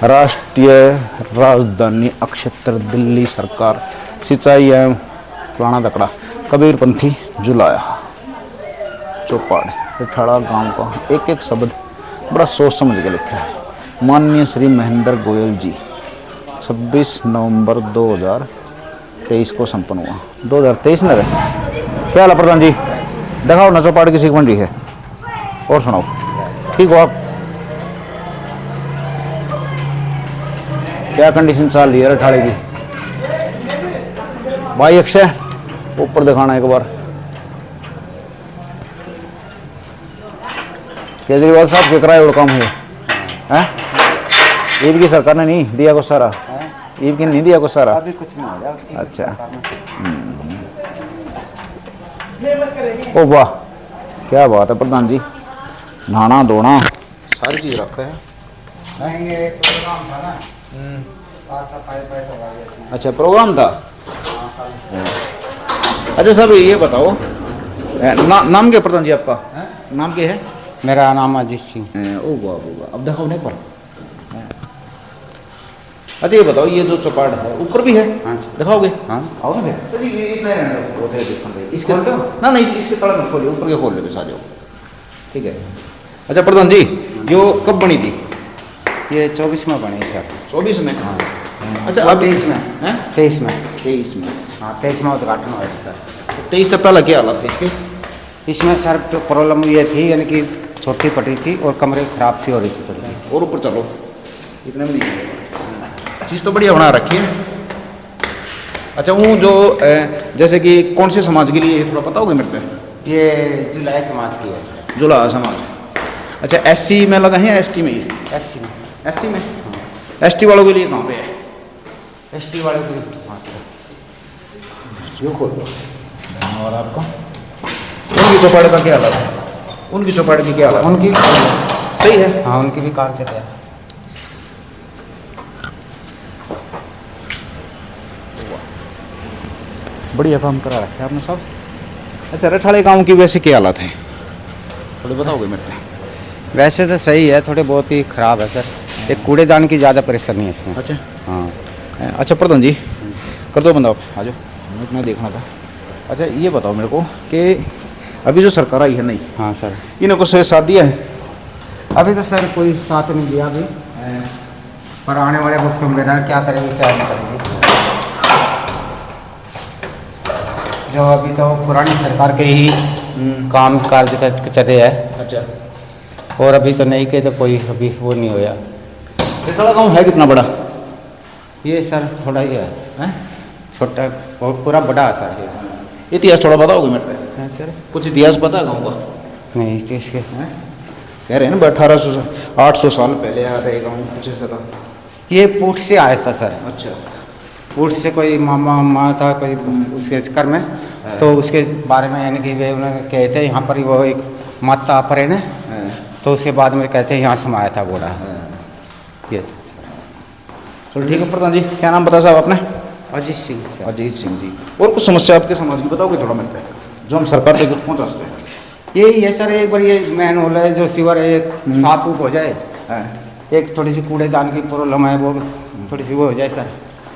राष्ट्रीय राजधानी क्षेत्र दिल्ली सरकार सिंचाई एवं पुराना दकड़ा कबीरपंथी जुलाया चौपाड़ रिठाड़ा गांव का एक एक शब्द बड़ा सोच समझ के लिखा है। माननीय श्री महेंद्र गोयल जी 26 नवंबर 2023 को संपन्न हुआ। 2023 में क्या हाल है प्रधान जी? दिखाओ ना चौपाड़ किसी की बन रही है और सुनाओ। ठीक हो आप? क्या कंडीशन चल रही है रिठाड़े की? भाई अक्षय ऊपर दिखाना एक बार। केजरीवाल साहब के किराए और काम है हैं? ईद की सरकार ने नहीं दिया कुछ सारा? ईद की नहीं दिया कुछ सारा? अभी कुछ नहीं आया। अच्छा ओ वाह क्या बात है प्रधान जी, नहाना धोना सारी चीज रखा है। अच्छा प्रोग्राम था। अच्छा साहब ये बताओ नाम क्या प्रधान जी आपका? नाम क्या है? मेरा नाम अजीत सिंह। ओ वाह अब दिखाओ नहीं पर। अच्छा ये बताओ ये जो चौपाड़ है ऊपर भी है? हाँ दिखाओगे? हाँ आओ ना फिर। जी ये इतना है इसके ना नहीं इसके तड़ा मत खोलिए, ऊपर के खोल ले बस आ जाओ। ठीक है। अच्छा प्रधान जी यो कब बनी थी? ये 24 में बनी सर। 24 में? हाँ। अच्छा अब 23 में? 23 में। 23 में? हाँ 23 में उद्घाटन हुआ था सर। 23 तक पहला क्या हालत थी इसके? इसमें सर प्रॉब्लम ये थी यानी कि छोटी पटी थी और कमरे खराब सी हो रही थी थोड़ी सी। और ऊपर चलो इतने में नहीं चीज़ तो बढ़िया बना रखी है। अच्छा वो जो जैसे कि कौन से समाज के लिए थोड़ा पता होगा मेरे पे? ये जुलाई समाज की है सर। जुला समाज। अच्छा एससी में लगा है या एसटी में? एससी में। एससी में? एसटी वालों के लिए कहाँ पे है? एसटी वाले को यो खोल दो। धन्यवाद आपका। उनकी चौपाड़ का क्या हालत है? उनकी चौपाड़ की क्या हालत? उनकी सही है? हाँ उनकी भी कार चल रहा है। बढ़िया काम करा रखा है आपने साहब। अच्छा रिठाड़े गांव की वैसे क्या हालत है थोड़े बताओगे मेरे को? वैसे तो सही है, थोड़े बहुत ही ख़राब है सर। एक कूड़ेदान की ज़्यादा परेशानी है इसमें। अच्छा हाँ। अच्छा प्रधान जी कर दो बंदा आप आ जाओ, हमें इतना देखना था। अच्छा ये बताओ मेरे को कि अभी जो सरकार आई है नहीं? हाँ सर। इन्हें कुछ साथ दिया है? अभी तो सर कोई साथ नहीं दिया अभी, पर आने वाले वक्त में बेटा क्या करेंगे क्या नहीं करेंगे। जो अभी तो पुरानी सरकार के ही काम कार्य चल रहे हैं। अच्छा। और अभी तो नहीं के तो कोई अभी वो नहीं होया। रिठाड़ा गाँव है कितना बड़ा? ये सर थोड़ा ही है, छोटा बहुत पूरा बड़ा है सर। ये इतिहास थोड़ा बताओगे मेरे को? है सर। कुछ इतिहास पता है गाँव का? नहीं इसके कह रहे हैं ना 800 साल पहले आ रहे गाँव कुछ ऐसा था। ये पूट से आया था सर। अच्छा। पूट से कोई मामा था कोई उसके चक्कर में, तो उसके बारे में यानी कि वे उन्होंने कहते यहाँ पर वो एक माता पर है ना, तो उसके बाद में कहते हैं यहाँ समाया था बोला। ये चलो ठीक है प्रधान जी, क्या नाम बताया साहब आपने? अजीत सिंह सर। अजीत सिंह जी। और कुछ समस्या आपके समाज की बताओगे थोड़ा मेरे को, जो हम सरकार तक पहुँचा सकते हैं? यही है सर, एक बार ये मैन होल है जो सीवर है एक साफ उप हो जाए, एक थोड़ी सी कूड़ेदान की प्रॉब्लम है वो थोड़ी सी वो हो जाए सर।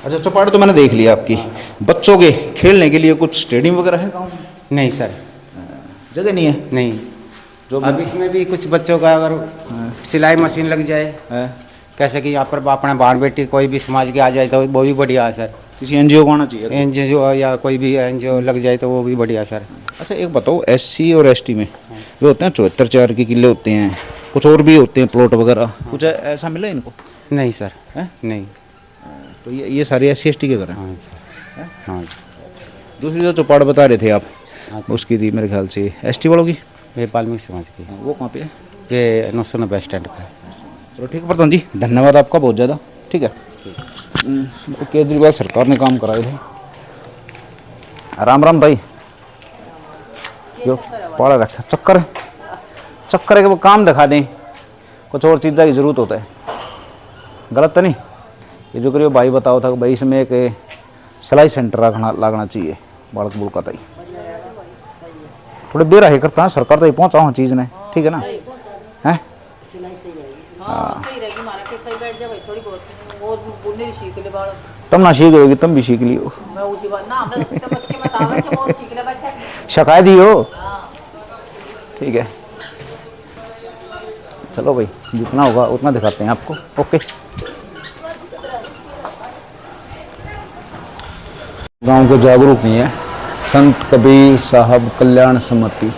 अच्छा चौपाड़ तो मैंने देख लिया आपकी। बच्चों के खेलने के लिए कुछ स्टेडियम वगैरह है गाँव में? नहीं सर, जगह नहीं है। नहीं। जो अब इसमें भी कुछ बच्चों का अगर सिलाई मशीन लग जाए, कैसे कि यहाँ पर अपना बाण बेटी कोई भी समाज के आ जाए तो वो भी बढ़िया है सर। किसी एनजीओ को आना चाहिए। एनजीओ या कोई भी एनजीओ लग जाए तो वो भी बढ़िया सर। अच्छा एक बताओ, एससी और एसटी में वे होते हैं 74 के किले होते हैं, कुछ और भी होते हैं प्लॉट वगैरह, कुछ ऐसा मिला इनको? नहीं सर। है? नहीं। तो ये सारे एससी एसटी के घर हैं? हाँ सर। हाँ। दूसरी जो चौपाड़ बता रहे थे आप, उसकी थी मेरे ख्याल से एसटी वालों की? ये वाल्मीकि समाज की। वो कहाँ पे है? ये 990 बस स्टैंड पर। चलो ठीक है प्रधान जी, धन्यवाद आपका बहुत ज़्यादा। ठीक है। तो केजरीवाल सरकार ने काम कराए थे। राम राम भाई। जो पड़ा रखा चक्कर है कि वो काम दिखा दें, कुछ और चीज़ की ज़रूरत होता है। गलत तो नहीं? ये जो करियो भाई बताओ था भाई इसमें एक सिलाई सेंटर लागना चाहिए बालक बुड़ का ताई थोड़े बेरा है करता है सरकार तक पहुँचा हूँ चीज़ ने ठीक है ना हैं तुम ना सीख होगी तुम भी सीख लियो शिकायत ही हो ठीक है चलो भाई जितना होगा उतना दिखाते हैं आपको ओके। गांव को जागरूक नहीं है संत कबीर साहब कल्याण समिति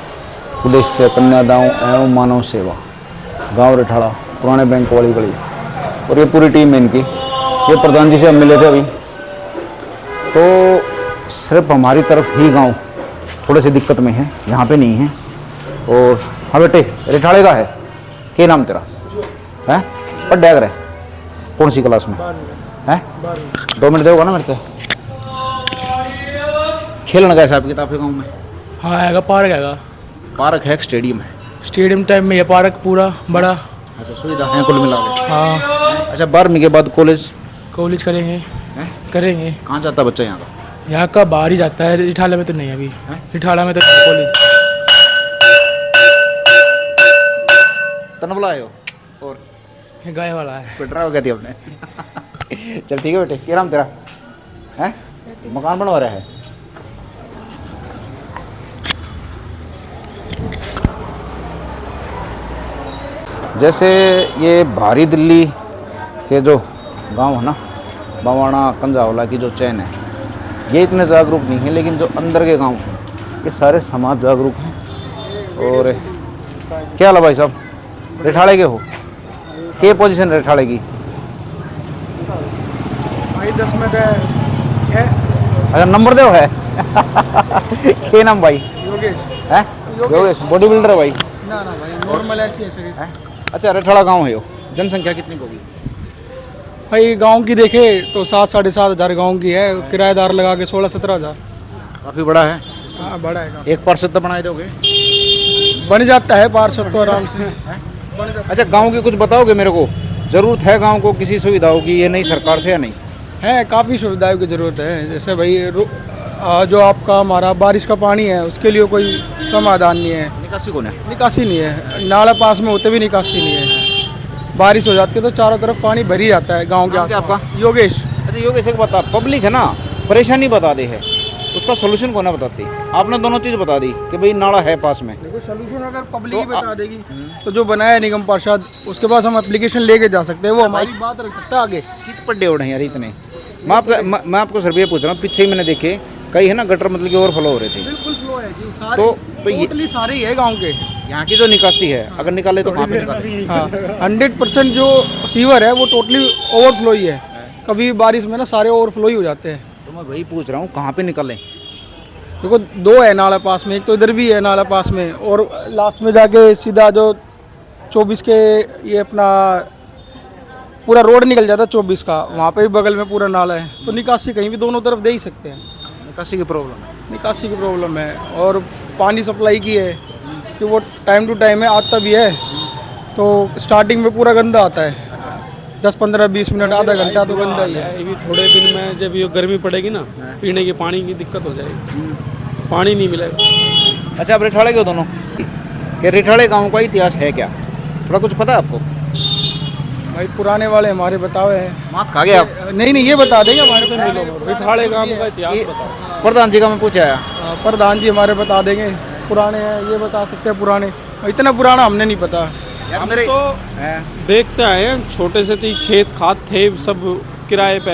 उद्देश्य कन्यादान एवं मानव सेवा गांव रिठाड़ा पुराने बैंक वाली गली और ये पूरी टीम है इनकी। ये प्रधान जी से हम मिले थे अभी तो सिर्फ हमारी तरफ ही गांव थोड़े से दिक्कत में है यहाँ पे नहीं है। और हाँ बेटे रिठाड़े का है क्या नाम तेरा है पर डैग रहे कौन सी क्लास में है 2 मिनट देगा ना मेरे से खेलने का हिसाब किताब है गाँव में। हाँ आएगा पार्क है स्टेडियम है स्टेडियम टाइप में ये पार्क पूरा बड़ा। अच्छा सुविधा है कुल मिला के। हाँ अच्छा 12वीं के बाद कॉलेज करेंगे करेंगे। कहाँ जाता बच्चा यहाँ का यहाँ का बाहर ही जाता है रिठाला में तो नहीं अभी रिठाला में तो कॉलेज तनबला आयो और गाय वाला है पिटरा हो गया थी अपने चल ठीक है बेटे क्या नाम तेरा है मकान बनवा रहा है जैसे ये भारी दिल्ली के जो गांव है ना बावाना कंजावला की जो चैन है ये इतने जागरूक नहीं है लेकिन जो अंदर के गांव हैं ये सारे समाज जागरूक हैं। और क्या हाल है भाई साहब रिठाड़े के हो क्या पोजीशन रिठाड़े की भाई 10 में अच्छा नंबर दो है क्या नाम भाई योगेश है योगेश बॉडी बिल्डर है भाई ना भाई नॉर्मल ऐसी है शरीर। अच्छा रिठाड़ा गांव है यो जनसंख्या कितनी होगी भाई गांव की देखे तो 7-7.5 हज़ार गाँव की है किराएदार लगा के 16-17 हज़ार काफ़ी बड़ा है। हाँ बड़ा है काफी। एक पार्षद तो बनाए दोगे बन जाता है पार्षद तो आराम से अच्छा गांव की कुछ बताओगे मेरे को जरूरत है गांव को किसी सुविधाओं की ये नहीं सरकार से या नहीं है काफ़ी सुविधाओं की ज़रूरत है। जैसे भाई जो आपका हमारा बारिश का पानी है उसके लिए कोई समाधान नहीं है निकासी कौन है निकासी नहीं है नाला पास में होते भी निकासी नहीं है। बारिश हो जाती है तो चारों तरफ पानी भरी जाता है गांव के। नाम क्या आपका योगेश। अच्छा योगेश एक बता पब्लिक है ना परेशानी बता दे है उसका सोल्यूशन कौन है बताती आपने दोनों चीज़ बता दी कि भाई नाला है पास में देखो सोल्यूशन अगर पब्लिक ही बता देगी तो जो बनाया निगम पार्षद उसके पास हम एप्लीकेशन लेके जा सकते हैं वो हमारी बात रख सकता है आगे। कित पड्डे उड़े यार इतने मैं आपको सर ये पूछ रहा हूँ पीछे ही मैंने देखे कई है ना गटर मतलब कि ओवरफ्लो हो रहे थे बिल्कुल फ्लो है जी सारे तो ये टोटली सारे ही है गांव के। यहाँ की जो निकासी है अगर निकाले तो कहाँ पे निकाले हाँ 100% जो सीवर है वो टोटली ओवरफ्लो ही है। कभी बारिश में ना सारे ओवरफ्लो ही हो जाते हैं। तो मैं वही पूछ रहा हूँ कहाँ पे निकालें देखो 2 है नाला पास में एक तो इधर भी है नाला पास में और लास्ट में जाके सीधा जो 24 के ये अपना पूरा रोड निकल जाता है 24 का वहाँ पे भी बगल में पूरा नाला है तो निकासी कहीं भी दोनों तरफ दे ही सकते हैं। निकासी की प्रॉब्लम है निकासी की प्रॉब्लम है और पानी सप्लाई की है कि वो टाइम टू टाइम है आता भी है तो स्टार्टिंग में पूरा गंदा आता है 10-15-20 मिनट आधा घंटा तो गंदा ही है। अभी थोड़े दिन में जब ये गर्मी पड़ेगी ना पीने की पानी की दिक्कत हो जाएगी पानी नहीं मिलेगा। अच्छा अब रिठाड़े के हो दोनों कि रिठाड़े गांव का इतिहास है क्या थोड़ा कुछ पता है आपको भाई पुराने वाले हमारे बताए हैं मात खा गए आप नहीं ये बता देंगे हमारे पे नहीं लोग रिठाड़े गांव का इतिहास बताओ। प्रधान जी का मैं पूछा आया प्रधान जी हमारे बता देंगे पुराने हैं ये बता सकते हैं पुराने इतना पुराना हमने नहीं पता। हम तो देखते आए हैं छोटे से थी खेत खाद थे सब किराए पे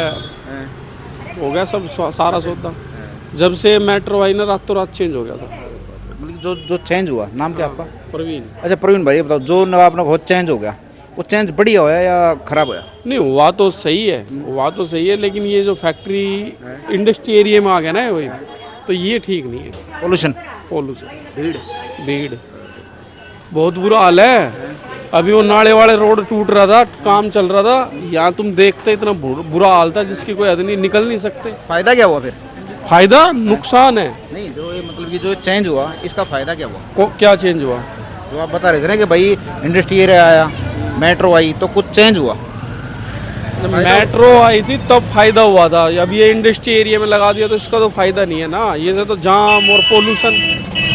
हो गया सब सारा सौदा जब से मेट्रो आई ना रातों रात चेंज हो गया था। मतलब जो चेंज हुआ नाम क्या आपका प्रवीण। अच्छा प्रवीण भाई ये बताओ जो अपना बहुत चेंज हो गया वो चेंज बढ़िया होया या खराब होया नहीं हुआ तो सही है लेकिन ये जो फैक्ट्री इंडस्ट्री एरिया में आ गया ना वही तो ये ठीक नहीं है। पोल्यूशन भीड़ बहुत बुरा हाल है। अभी वो नाले वाले रोड टूट रहा था काम चल रहा था यहाँ तुम देखते इतना बुरा हाल था जिसकी कोई हद नहीं निकल नहीं सकते। फायदा क्या हुआ फिर फायदा नुकसान है नहीं जो ये मतलब कि जो चेंज हुआ इसका फायदा क्या हुआ क्या चेंज हुआ जो आप बता रहे थे ना कि भाई इंडस्ट्री एरिया आया मेट्रो आई तो कुछ चेंज हुआ जब मेट्रो आई थी तब फायदा हुआ था, अब ये इंडस्ट्री एरिया में लगा दिया तो इसका तो फायदा नहीं है ना, ये से तो जाम और पोल्यूशन।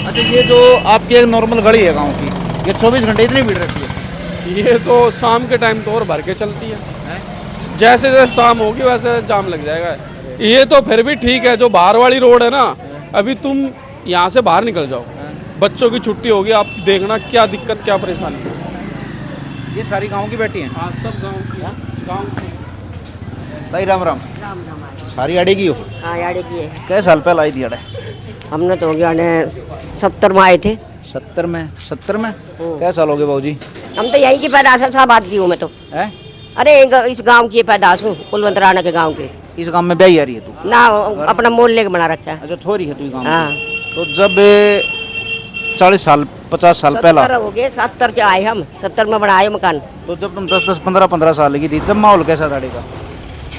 अच्छा, ये जो आपकी एक नॉर्मल गाड़ी है गांव की, ये 24 घंटे इतनी भीड़ रहती है? ये तो शाम के टाइम तो और भर के चलती है, जैसे जैसे शाम होगी वैसे जाम लग जाएगा। ये तो फिर भी ठीक है, जो बाहर वाली रोड है ना, अभी तुम यहाँ से बाहर निकल जाओ, बच्चों की छुट्टी होगी, आप देखना क्या दिक्कत क्या परेशानी। ये सारी गांव की बेटी हैं? हाँ, सब गांव की, गांव की। ताई राम राम। सारी आड़े की हो? हाँ, आड़े की है। कै साल पहले आई थी आड़े? हमने तो हो गया 70 में आए थे। 70 में? 70 में कै साल हो गए बाबूजी? हम तो यहीं की पैदाश है, साहबाद की हूँ मैं तो। है? अरे इस गांव की पैदाश हूँ, कुलवंत राणा के गांव के। इस गांव में ब्याही आ रही है तू? ना, अपना मोहल्ले के बना रखा है। अच्छा, छोरी है तू गांव में? हाँ। तो जब 40 साल 50 साल पहला 70 हो गए, 70 के आए हम, 70 में बनाए मकान। तो जब तुम 10-10 15-15 साल की थी, जब माहौल कैसा था का?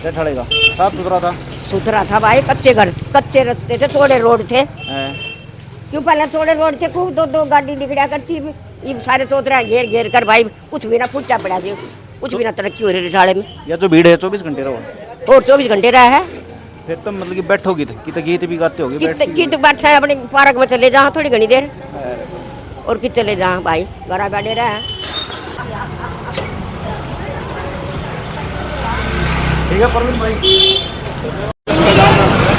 क्या ठड़ेगा? साफ सुथरा था? सुथरा था भाई, कच्चे घर, कच्चे रास्ते थे, थोड़े रोड थे। क्यों पहले थोड़े रोड थे, खूब 2-2 गाड़ी निकला करती। ये सारे सोच रहे हैं घेर घेर कर भाई, कुछ भी ना फूचा पड़ा जी, कुछ भी ना तरक्की हो रही रिठाड़े में। या जो भीड़ है 24 घंटे रहो? और 24 घंटे रहा है। फिर तो मतलब कि बैठोगी तो गीत भी गाते होगी? गीत बैठा है अपने पार्क में, चले जहाँ थोड़ी घनी देर, और कि चले जहाँ भाई घर बैठे रहे। ठीक है परवीन भाई।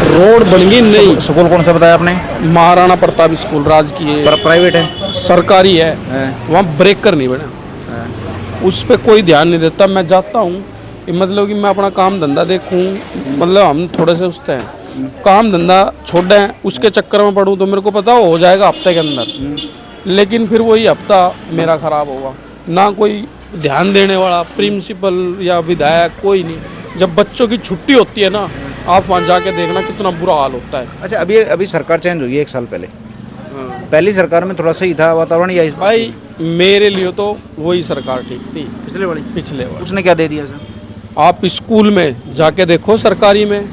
रोड बन गई नहीं। स्कूल कौन सा बताया आपने? महाराणा प्रताप स्कूल, राजकीय है, प्राइवेट है? सरकारी है। वहाँ ब्रेकर नहीं बना, उस पर कोई ध्यान नहीं देता। मैं जाता हूँ, मतलब कि मैं अपना काम धंधा देखूँ, मतलब हम थोड़े से उसते हैं, काम धंधा छोड़ दें, उसके चक्कर में पढ़ूँ तो मेरे को पता हो जाएगा हफ्ते के अंदर, लेकिन फिर वही हफ्ता मेरा ख़राब होगा। ना कोई ध्यान देने वाला, प्रिंसिपल या विधायक कोई नहीं। जब बच्चों की छुट्टी होती है ना, आप वहाँ जाके देखना कितना बुरा हाल होता है। अच्छा, अभी सरकार चेंज हुई है 1 साल पहले। पहली सरकार में थोड़ा सही था वातावरण या? भाई मेरे लिए तो वही सरकार ठीक थी, पिछले वाली? पिछले वाली। उसने क्या दे दिया सर? आप स्कूल में जाके देखो, सरकारी में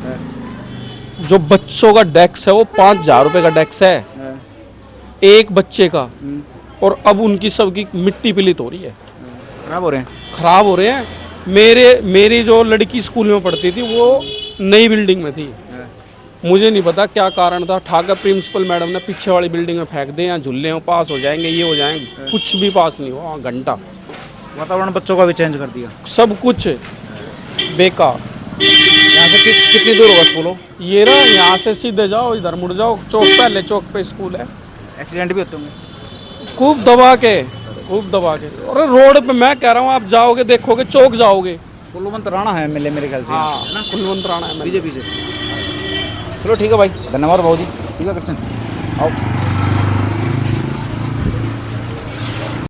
जो बच्चों का डेस्क है वो 5,000 रुपये का डेस्क है एक बच्चे का, और अब उनकी सबकी मिट्टी पिलित हो रही है, खराब हो रहे हैं। खराब हो रहे हैं। मेरी जो लड़की स्कूल में पढ़ती थी वो नई बिल्डिंग में थी, मुझे नहीं पता क्या कारण था, ठाकर प्रिंसिपल मैडम ने पीछे वाली बिल्डिंग में फेंक दें, या झुल्ले हो पास हो जाएंगे, ये हो जाएंगे, कुछ भी पास नहीं हुआ। घंटा वातावरण बच्चों का भी चेंज कर दिया, सब कुछ बेकार। यहाँ से कितनी दूर होगा स्कूल? हो ये ना, यहाँ से सीधे जाओ, इधर मुड़ जाओ, चौक पहले चौक पे स्कूल है। एक्सीडेंट भी होते होंगे? खूब दबा के। और रोड पे मैं कह रहा हूँ, आप जाओगे देखोगे, चौक जाओगे, कुलवंत राणा है एमएलए मेरे ख्याल से। हाँ, ना कुलवंत राणा है बीजेपी से। चलो ठीक है भाई, धन्यवाद भाऊ जी। ठीक है कृष्ण, आओ।